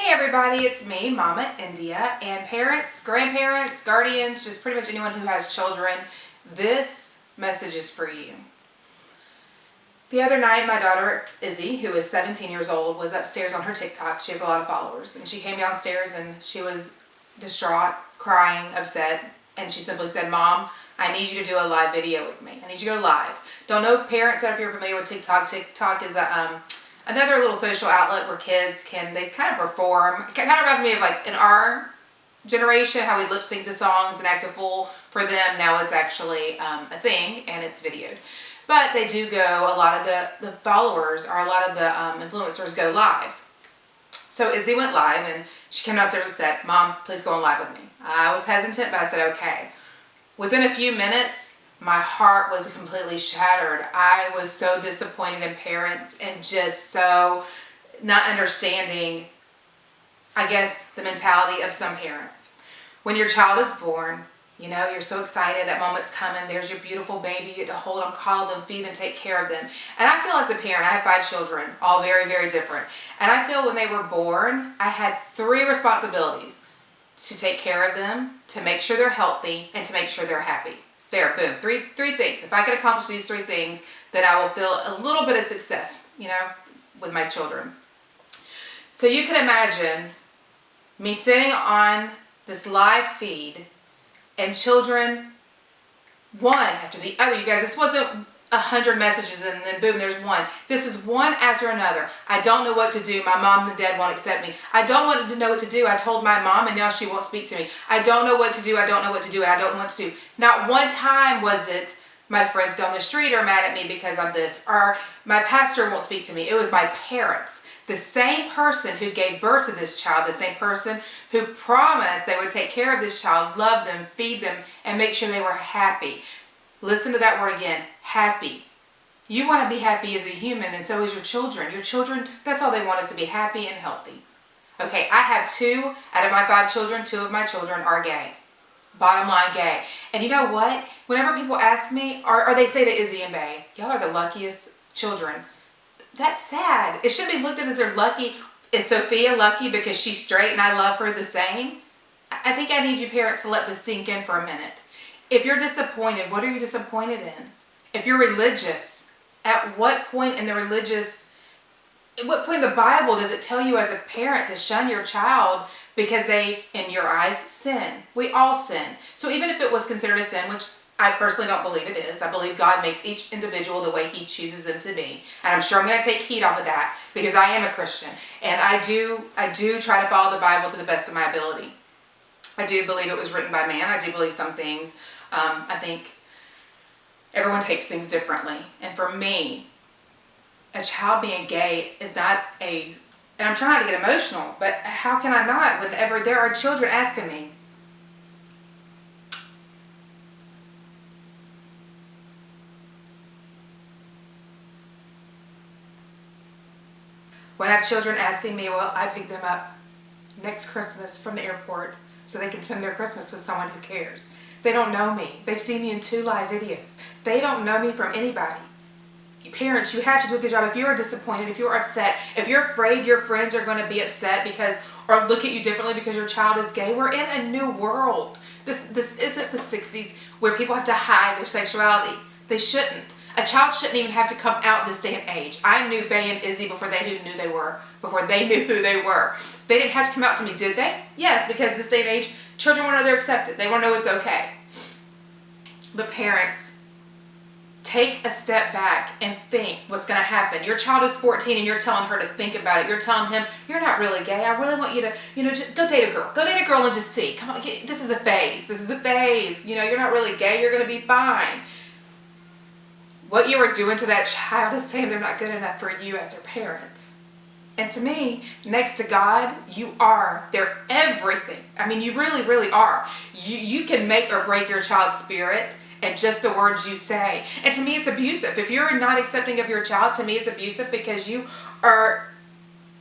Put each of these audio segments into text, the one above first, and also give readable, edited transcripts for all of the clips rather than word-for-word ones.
Hey everybody, it's me, Mama India, and parents, grandparents, guardians, just pretty much anyone who has children, this message is for you. The other night, my daughter, Izzy, who is 17 years old, was upstairs on her TikTok. She has a lot of followers, and she came downstairs and she was distraught, crying, upset, and she simply said, Mom, I need you to do a live video with me. I need you to go live. Don't know parents that if you're familiar with TikTok, TikTok is another little social outlet where kids they kind of perform. It kind of reminds me of like in our generation, how we lip sync to songs and act a fool. For them, now it's actually a thing and it's videoed. But they do go, a lot of the followers or a lot of the influencers go live. So Izzy went live and she came downstairs and said, Mom, please go on live with me. I was hesitant, but I said, okay. Within a few minutes, my heart was completely shattered. I was so disappointed in parents and just so not understanding, I guess, the mentality of some parents. When your child is born, you know, you're so excited, that moment's coming, there's your beautiful baby, you get to hold them, coddle them, feed them, take care of them. And I feel as a parent, I have 5 children, all very, very different. And I feel when they were born, I had 3 responsibilities: to take care of them, to make sure they're healthy, and to make sure they're happy. There, boom, three things. If I could accomplish these 3 things, then I will feel a little bit of success, you know, with my children. So you can imagine me sitting on this live feed and children, one after the other. You guys, this wasn't 100 messages and then boom, there's one. This is one after another. I don't know what to do. My mom and dad won't accept me. I don't want to know what to do. I told my mom and now she won't speak to me. I don't know what to do. I don't know what to do. And I don't want to do. Not one time was it my friends down the street are mad at me because of this, or my pastor won't speak to me. It was my parents. The same person who gave birth to this child, the same person who promised they would take care of this child, love them, feed them, and make sure they were happy. Listen to that word again, happy. You want to be happy as a human, and so is your children. Your children, that's all they want, is to be happy and healthy. Okay, I have 2 out of my 5 children, 2 of my children are gay. Bottom line, gay. And you know what? Whenever people ask me, or they say to Izzy and Bay, y'all are the luckiest children. That's sad. It shouldn't be looked at as they're lucky. Is Sophia lucky because she's straight and I love her the same? I think I need you parents to let this sink in for a minute. If you're disappointed, what are you disappointed in? If you're religious, at what point in the Bible does it tell you as a parent to shun your child because they, in your eyes, sin? We all sin. So even if it was considered a sin, which I personally don't believe it is. I believe God makes each individual the way He chooses them to be. And I'm sure I'm going to take heat off of that because I am a Christian. And I do try to follow the Bible to the best of my ability. I do believe it was written by man. I do believe some things. I think everyone takes things differently. And for me, a child being gay is not and I'm trying to get emotional, but how can I not whenever there are children asking me, when I have children asking me, well, I pick them up next Christmas from the airport so they can spend their Christmas with someone who cares. They don't know me. They've seen me in 2 live videos. They don't know me from anybody. Parents, you have to do a good job. If you're disappointed, if you're upset, if you're afraid your friends are going to be upset or look at you differently because your child is gay, we're in a new world. This isn't the 60s where people have to hide their sexuality. They shouldn't. A child shouldn't even have to come out this day and age. I knew Bay and Izzy before they knew who they were. They didn't have to come out to me, did they? Yes, because this day and age, children want to know they're accepted. They want to know it's okay. But parents, take a step back and think what's going to happen. Your child is 14 and you're telling her to think about it. You're telling him, you're not really gay. I really want you to, just go date a girl. Go date a girl and just see. Come on, this is a phase. This is a phase. You're not really gay. You're going to be fine. What you are doing to that child is saying they're not good enough for you as their parent. And to me, next to God, you are. They're everything. I mean, you really, really are. You can make or break your child's spirit and just the words you say. And to me, it's abusive. If you're not accepting of your child, to me, it's abusive because you are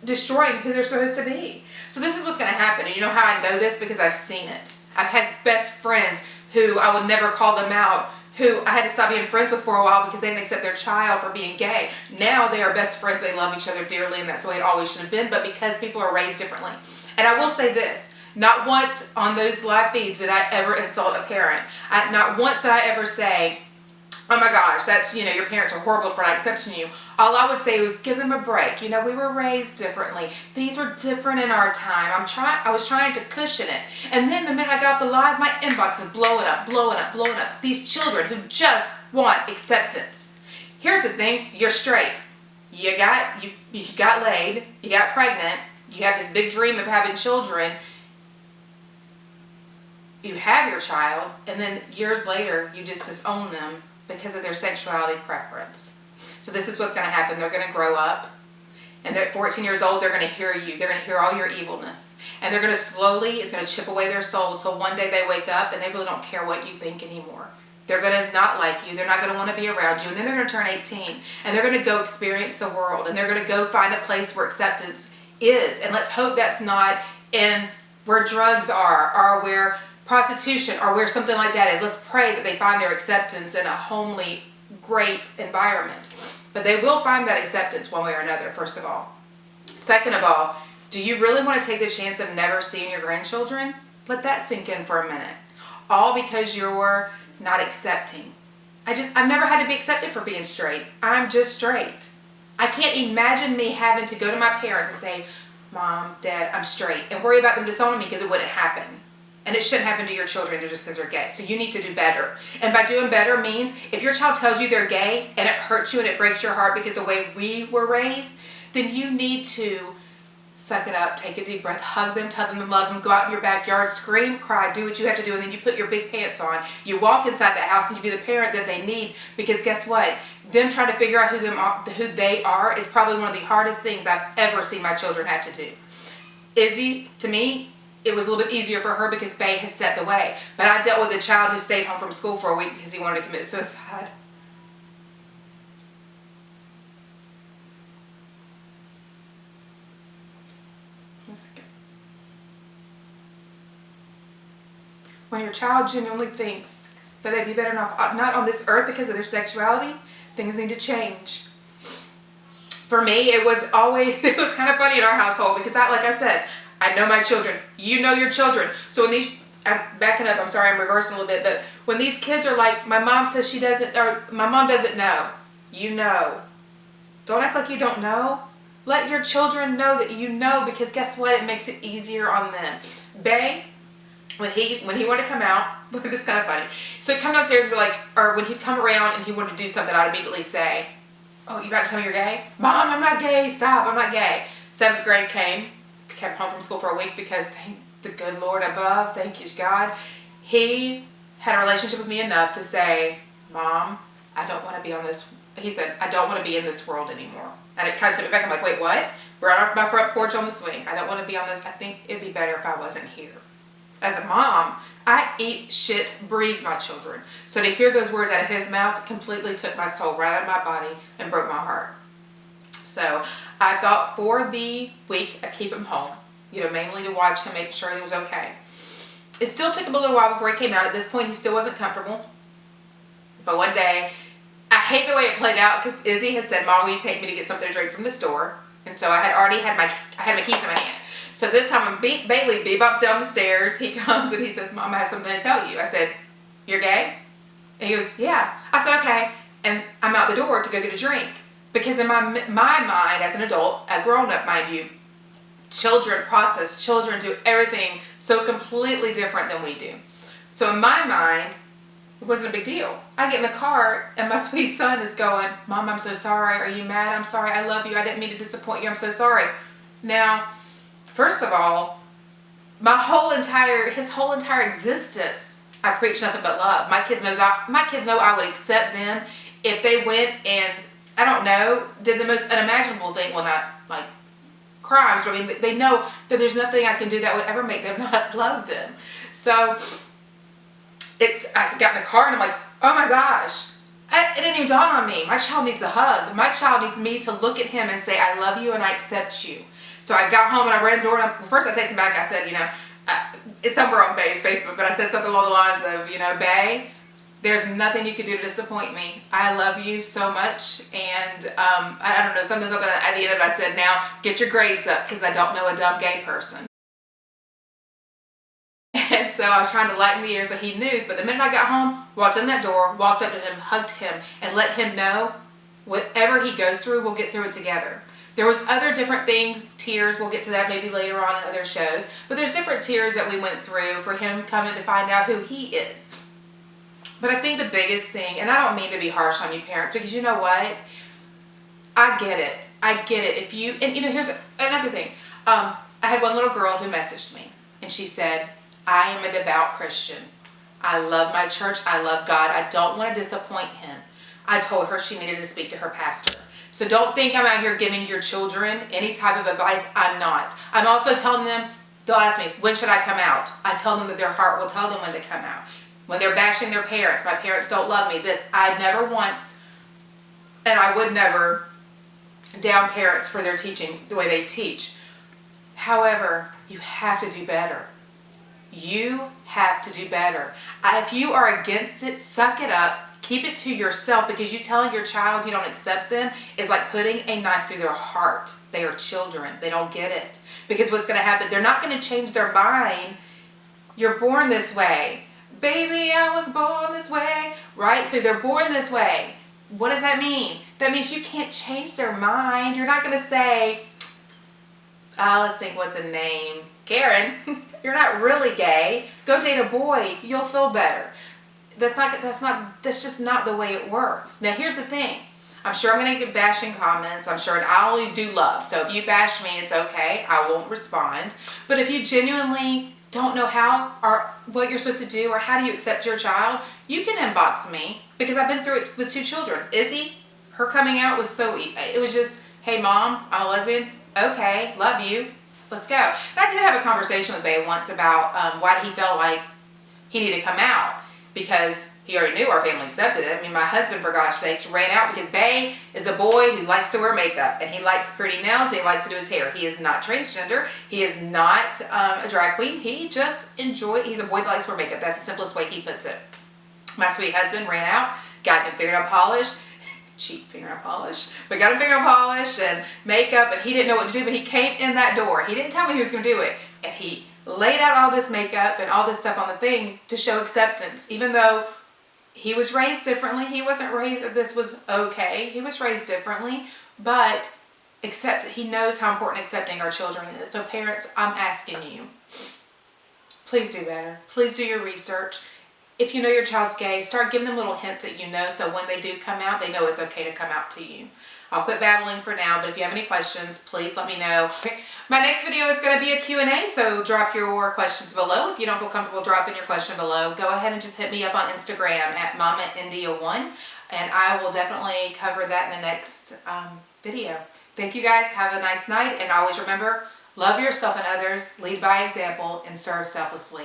destroying who they're supposed to be. So this is what's going to happen. And you know how I know this? Because I've seen it. I've had best friends who I would never call them out, who I had to stop being friends with for a while because they didn't accept their child for being gay. Now they are best friends. They love each other dearly, and that's the way it always should have been, but because people are raised differently. And I will say this, not once on those live feeds did I ever insult a parent. Not once did I ever say, oh my gosh, that's, your parents are horrible for not accepting you. All I would say was give them a break. We were raised differently. Things were different in our time. I was trying to cushion it. And then the minute I got off the live, my inbox is blowing up, blowing up, blowing up. These children who just want acceptance. Here's the thing, you're straight. You got laid, you got pregnant, you have this big dream of having children. You have your child, and then years later, you just disown them because of their sexuality preference. So this is what's going to happen. They're going to grow up, and they're 14 years old, they're going to hear you. They're going to hear all your evilness. And they're going to slowly, it's going to chip away their soul until one day they wake up and they really don't care what you think anymore. They're going to not like you. They're not going to want to be around you. And then they're going to turn 18, and they're going to go experience the world, and they're going to go find a place where acceptance is. And let's hope that's not in where drugs are, or where prostitution, or where something like that is. Let's pray that they find their acceptance in a homely, great environment. But they will find that acceptance one way or another, first of all. Second of all, do you really want to take the chance of never seeing your grandchildren? Let that sink in for a minute. All because you're not accepting. I've never had to be accepted for being straight. I'm just straight. I can't imagine me having to go to my parents and say, Mom, Dad, I'm straight, and worry about them disowning me because it wouldn't happen. And it shouldn't happen to your children just because they're gay. So you need to do better. And by doing better means, if your child tells you they're gay and it hurts you and it breaks your heart because the way we were raised, then you need to suck it up, take a deep breath, hug them, tell them you love them, go out in your backyard, scream, cry, do what you have to do, and then you put your big pants on. You walk inside that house and you be the parent that they need, because guess what? Them trying to figure out who they are is probably one of the hardest things I've ever seen my children have to do. Izzy, to me, it was a little bit easier for her because Bay had set the way. But I dealt with a child who stayed home from school for a week because he wanted to commit suicide. One second. When your child genuinely thinks that they'd be better off not on this earth because of their sexuality, things need to change. For me, it was kind of funny in our household because like I said, I know my children. You know your children. So when I'm backing up, I'm sorry, I'm reversing a little bit, but when these kids are like, my mom says she doesn't, or my mom doesn't know, you know. Don't act like you don't know. Let your children know that you know, because guess what? It makes it easier on them. Bay, when he wanted to come out, look at this, kind of funny. So he'd come downstairs and be like, or when he'd come around and he wanted to do something, I'd immediately say, oh, you about to tell me you're gay? Mom, I'm not gay. Stop, I'm not gay. 7th grade came. Kept home from school for a week because thank the good Lord above, thank you God, he had a relationship with me enough to say, Mom, I don't want to be on this, he said, I don't want to be in this world anymore. And it kind of took me back. I'm like, wait, what? We're on my front porch on the swing. I don't want to be on this. I think it'd be better if I wasn't here. As a mom, I eat, shit, breathe my children. So to hear those words out of his mouth completely took my soul right out of my body and broke my heart. So I thought for the week I'd keep him home, mainly to watch him, make sure he was okay. It still took him a little while before he came out. At this point, he still wasn't comfortable. But one day, I hate the way it played out because Izzy had said, Mom, will you take me to get something to drink from the store? And so I had already had my keys in my hand. So this time, Bailey bebops down the stairs. He comes and he says, Mom, I have something to tell you. I said, you're gay? And he goes, yeah. I said, okay. And I'm out the door to go get a drink. Because in my mind as an adult, a grown-up, mind you, children do everything so completely different than we do. So in my mind, it wasn't a big deal. I get in the car and my sweet son is going, Mom, I'm so sorry. Are you mad? I'm sorry. I love you. I didn't mean to disappoint you. I'm so sorry. Now, first of all, his whole entire existence, I preach nothing but love. My kids know I would accept them if they went and, I don't know, did the most unimaginable thing. Well, not like crimes, but I mean, they know that there's nothing I can do that would ever make them not love them. So I got in the car and I'm like, oh my gosh, it didn't even dawn on me. My child needs a hug. My child needs me to look at him and say, I love you and I accept you. So I got home and I ran the door and first I texted him back. I said, it's somewhere on Facebook, but I said something along the lines of, Bae, There's nothing you could do to disappoint me. I love you so much. And I don't know, something at the end of it I said, now get your grades up because I don't know a dumb gay person. And so I was trying to lighten the air so he knew. But the minute I got home, walked in that door, walked up to him, hugged him, and let him know whatever he goes through, we'll get through it together. There was other different things, tears, we'll get to that maybe later on in other shows, but there's different tears that we went through for him coming to find out who he is. But I think the biggest thing, and I don't mean to be harsh on you parents, because you know what? I get it. I get it. If you, and you know, here's another thing. I had one little girl who messaged me, and she said, I am a devout Christian. I love my church. I love God. I don't want to disappoint him. I told her she needed to speak to her pastor. So don't think I'm out here giving your children any type of advice. I'm not. I'm also telling them, they'll ask me, when should I come out? I tell them that their heart will tell them when to come out. When they're bashing their parents, my parents don't love me, this, I never once, and I would never down parents for their teaching the way they teach. However, you have to do better. You have to do better. If you are against it, suck it up. Keep it to yourself, because you telling your child you don't accept them is like putting a knife through their heart. They are children. They don't get it. Because what's going to happen, they're not going to change their mind. You're born this way. Baby, I was born this way. Right? So they're born this way. What does that mean? That means you can't change their mind. You're not going to say, let's think, what's a name? Karen, you're not really gay. Go date a boy. You'll feel better. That's just not the way it works. Now, here's the thing. I'm sure I'm going to get bashing comments. I'm sure, and I only do love. So if you bash me, it's okay. I won't respond. But if you genuinely don't know how or what you're supposed to do or how do you accept your child, you can inbox me, because I've been through it with 2 children. Izzy, her coming out was it was just, hey mom, I'm a lesbian. Okay, love you. Let's go. And I did have a conversation with Bay once about why he felt like he needed to come out, because he already knew our family accepted it. I mean, my husband, for gosh sakes, ran out because Bay is a boy who likes to wear makeup, and he likes pretty nails, and he likes to do his hair. He is not transgender. He is not a drag queen. He just he's a boy that likes to wear makeup. That's the simplest way he puts it. My sweet husband ran out, got him fingernail polish, cheap fingernail polish, but got him fingernail polish and makeup, and he didn't know what to do, but he came in that door. He didn't tell me he was going to do it, and he laid out all this makeup and all this stuff on the thing to show acceptance, even though he was raised differently. He wasn't raised that this was okay. He was raised differently, but he knows how important accepting our children is. So parents, I'm asking you, please do better. Please do your research. If you know your child's gay, start giving them little hints that you know, so when they do come out, they know it's okay to come out to you. I'll quit babbling for now, but if you have any questions, please let me know. My next video is going to be a Q&A, so drop your questions below. If you don't feel comfortable dropping your question below, go ahead and just hit me up on Instagram at MamaIndia1, and I will definitely cover that in the next video. Thank you guys. Have a nice night, and always remember, love yourself and others, lead by example, and serve selflessly.